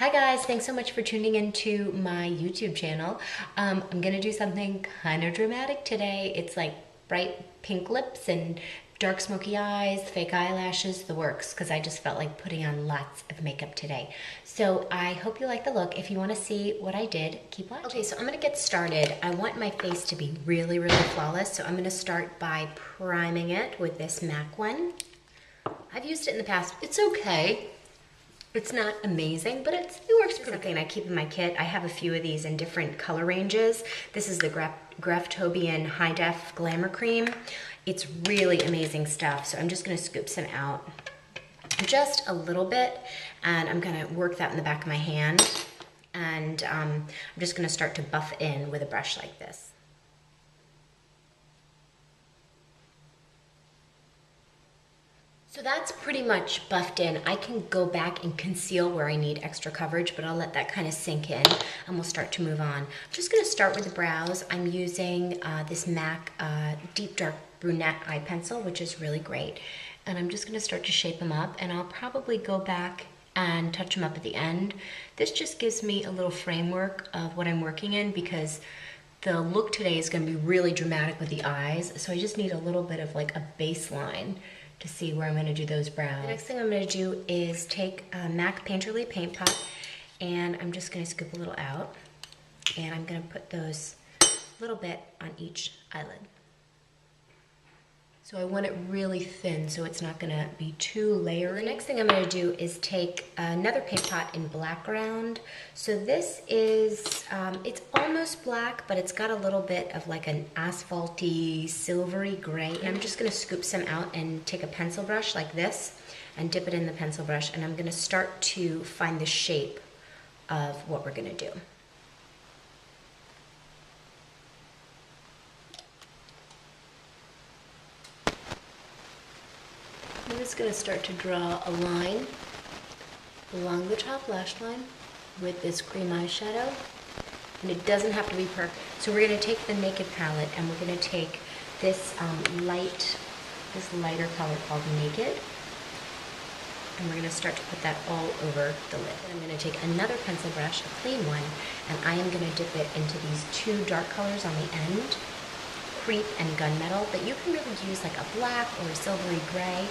Hi guys, thanks so much for tuning into my YouTube channel. I'm gonna do something kind of dramatic today. It's like bright pink lips and dark smoky eyes, fake eyelashes, the works, because I just felt like putting on lots of makeup today. So I hope you like the look. If you wanna see what I did, keep watching. Okay, so I'm gonna get started. I want my face to be really, really flawless, so I'm gonna start by priming it with this MAC one. I've used it in the past. It's okay. It's not amazing, but it works pretty good. I keep in my kit. I have a few of these in different color ranges. This is the Graftobian High Def Glamour Cream. It's really amazing stuff. So I'm just gonna scoop some out just a little bit, and I'm gonna work that in the back of my hand. And I'm just gonna start to buff in with a brush like this. So that's pretty much buffed in. I can go back and conceal where I need extra coverage, but I'll let that kind of sink in and we'll start to move on. I'm just gonna start with the brows. I'm using this MAC Deep Dark Brunette Eye Pencil, which is really great. And I'm just gonna start to shape them up, and I'll probably go back and touch them up at the end. This just gives me a little framework of what I'm working in, because the look today is gonna be really dramatic with the eyes. So I just need a little bit of like a baseline to see where I'm gonna do those brows. The next thing I'm gonna do is take a MAC Painterly Paint Pot, and I'm just gonna scoop a little out, and I'm gonna put those little bit on each eyelid. So I want it really thin so it's not gonna be too layered. The next thing I'm gonna do is take another paint pot in Black Ground. So this is, it's almost black, but it's got a little bit of like an asphalty, silvery gray. And I'm just gonna scoop some out and take a pencil brush like this and dip it in the pencil brush, and I'm gonna start to find the shape of what we're gonna do. I'm just going to start to draw a line along the top lash line with this cream eyeshadow, and it doesn't have to be perfect. So we're going to take the Naked palette, and we're going to take this lighter color called Naked, and we're going to start to put that all over the lid. And I'm going to take another pencil brush, a clean one, and I am going to dip it into these two dark colors on the end, Creep and Gunmetal, but you can really use like a black or a silvery gray,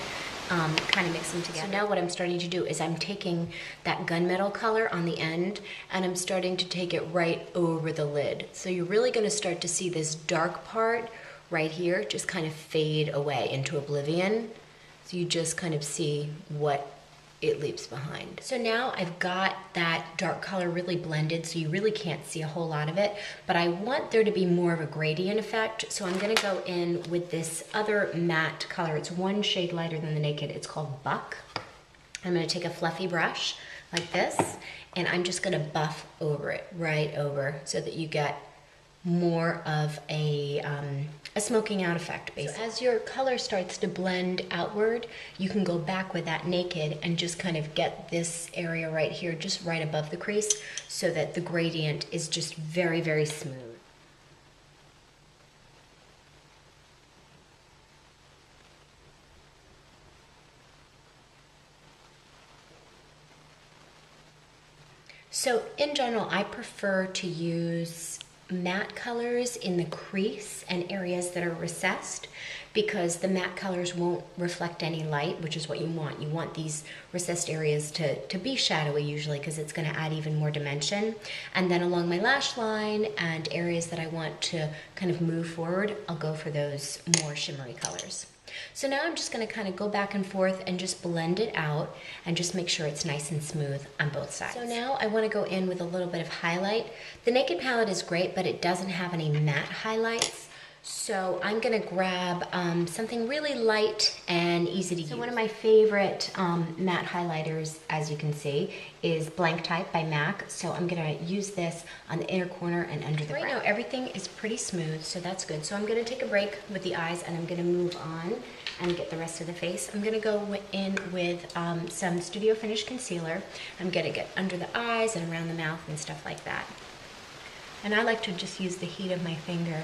kind of mix them together. So now what I'm starting to do is I'm taking that gunmetal color on the end, and I'm starting to take it right over the lid. So you're really gonna start to see this dark part right here just kind of fade away into oblivion. So you just kind of see what it leaves behind. So now I've got that dark color really blended, so you really can't see a whole lot of it, but I want there to be more of a gradient effect. So I'm gonna go in with this other matte color. It's one shade lighter than the Naked. It's called Buck. I'm gonna take a fluffy brush like this, and I'm just gonna buff over it, right over, so that you get more of a smoking out effect, basically. So as your color starts to blend outward, you can go back with that Naked and just kind of get this area right here, just right above the crease, so that the gradient is just very, very smooth. So in general, I prefer to use matte colors in the crease and areas that are recessed, because the matte colors won't reflect any light, which is what you want. You want these recessed areas to be shadowy usually, because it's gonna add even more dimension. And then along my lash line and areas that I want to kind of move forward, I'll go for those more shimmery colors. So now I'm just gonna kind of go back and forth and just blend it out and just make sure it's nice and smooth on both sides. So now I wanna go in with a little bit of highlight. The Naked palette is great, but it doesn't have any matte highlights. So I'm gonna grab something really light and easy to use. So one of my favorite matte highlighters, as you can see, is Blank Type by MAC. So I'm gonna use this on the inner corner and under the brow. Right now everything is pretty smooth, so that's good. So I'm gonna take a break with the eyes, and I'm gonna move on and get the rest of the face. I'm gonna go in with some Studio Finish concealer. I'm gonna get under the eyes and around the mouth and stuff like that. And I like to just use the heat of my finger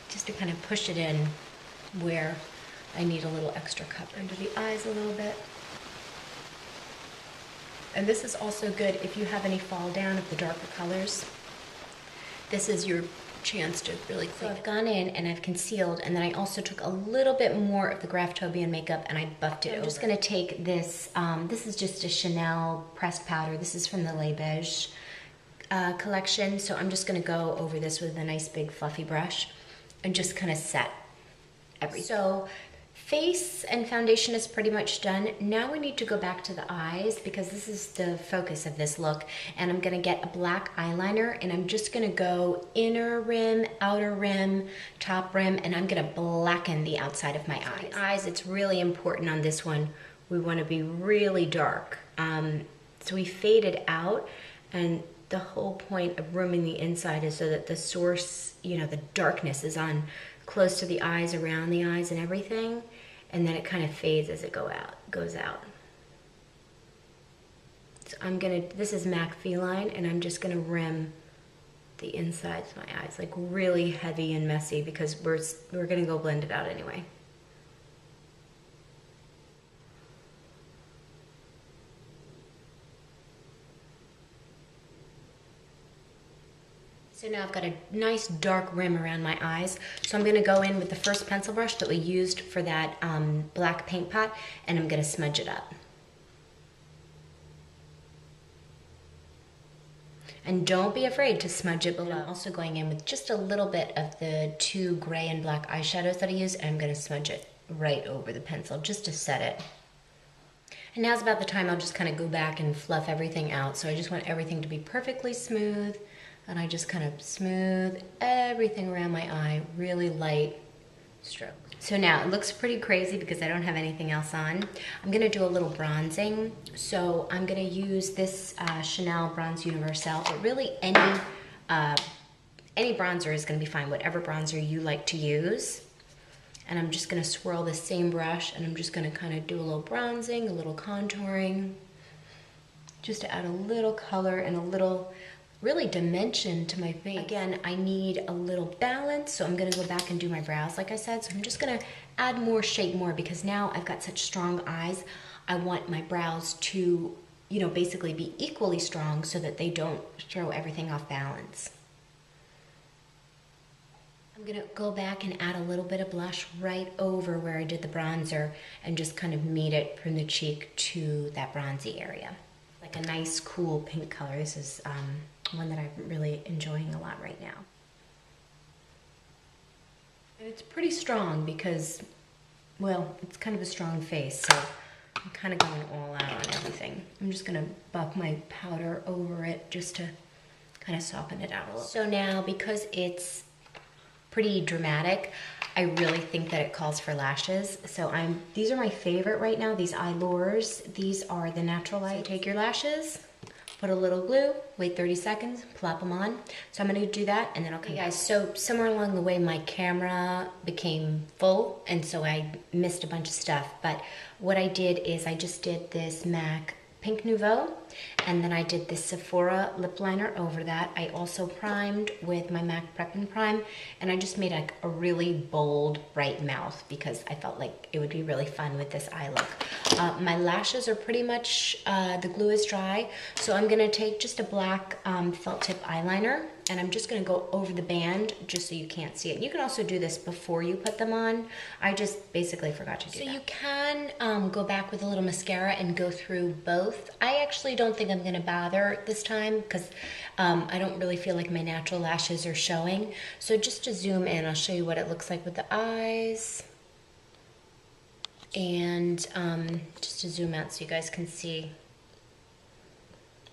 just to kind of push it in where I need a little extra cover. Under the eyes a little bit. And this is also good if you have any fall down of the darker colors. This is your chance to really clean. So I've gone in and I've concealed, and then I also took a little bit more of the Graftobian makeup and I buffed it over. I'm just gonna take this, this is just a Chanel pressed powder. This is from the Les Beige collection. So I'm just gonna go over this with a nice big fluffy brush and just kind of set everything. So face and foundation is pretty much done. Now we need to go back to the eyes because this is the focus of this look. And I'm gonna get a black eyeliner and I'm just gonna go inner rim, outer rim, top rim, and I'm gonna blacken the outside of my eyes. The eyes, it's really important on this one. We wanna be really dark. So we fade it out, and the whole point of rimming the inside is so that the source, you know, the darkness is on close to the eyes, around the eyes and everything, and then it kind of fades as it goes out. So I'm gonna, this is MAC Feline, and I'm just gonna rim the insides of my eyes, like really heavy and messy, because we're gonna go blend it out anyway. So now I've got a nice dark rim around my eyes. So I'm gonna go in with the first pencil brush that we used for that black paint pot, and I'm gonna smudge it up. And don't be afraid to smudge it below. I'm also going in with just a little bit of the 2 gray and black eyeshadows that I use, and I'm gonna smudge it right over the pencil just to set it. And now's about the time I'll just kind of go back and fluff everything out. So I just want everything to be perfectly smooth. And I just kind of smooth everything around my eye, really light strokes. So now it looks pretty crazy because I don't have anything else on. I'm gonna do a little bronzing. So I'm gonna use this Chanel Bronze Universal, but really any bronzer is gonna be fine, whatever bronzer you like to use. And I'm just gonna swirl the same brush, and I'm just gonna kind of do a little bronzing, a little contouring, just to add a little color and a little really dimension to my face. Again, I need a little balance, so I'm gonna go back and do my brows, like I said. So I'm just gonna add more shape more, because now I've got such strong eyes. I want my brows to, you know, basically be equally strong so that they don't throw everything off balance. I'm gonna go back and add a little bit of blush right over where I did the bronzer and just kind of meet it from the cheek to that bronzy area. Like a nice, cool pink color. This is one that I'm really enjoying a lot right now. And it's pretty strong because, well, it's kind of a strong face, so I'm kind of going all out on everything. I'm just gonna buff my powder over it just to kind of soften it out a little. So now, because it's pretty dramatic, I really think that it calls for lashes. So these are my favorite right now, these Eyelures. These are the Natural Light. So take your lashes, put a little glue, wait 30 seconds, plop them on. So I'm gonna do that, and then I'll come back. Guys, so somewhere along the way, my camera became full, and so I missed a bunch of stuff. But what I did is I just did this MAC Pink Nouveau, and then I did this Sephora lip liner over that. I also primed with my MAC Prep and Prime, and I just made a really bold, bright mouth because I felt like it would be really fun with this eye look. My lashes are pretty much, the glue is dry, so I'm gonna take just a black felt tip eyeliner, and I'm just gonna go over the band just so you can't see it. You can also do this before you put them on. I just basically forgot to do that. So you can go back with a little mascara and go through both. I actually don't think I'm gonna bother this time because I don't really feel like my natural lashes are showing. So just to zoom in, I'll show you what it looks like with the eyes. And just to zoom out so you guys can see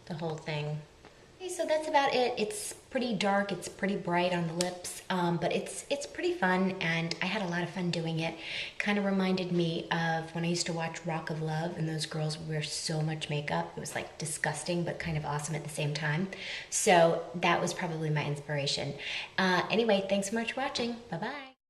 the whole thing. Okay, so that's about it. It's pretty dark, it's pretty bright on the lips, but it's pretty fun, and I had a lot of fun doing it. Kind of reminded me of when I used to watch Rock of Love, and those girls wear so much makeup. It was like disgusting, but kind of awesome at the same time. So that was probably my inspiration. Anyway, thanks so much for watching. Bye-bye.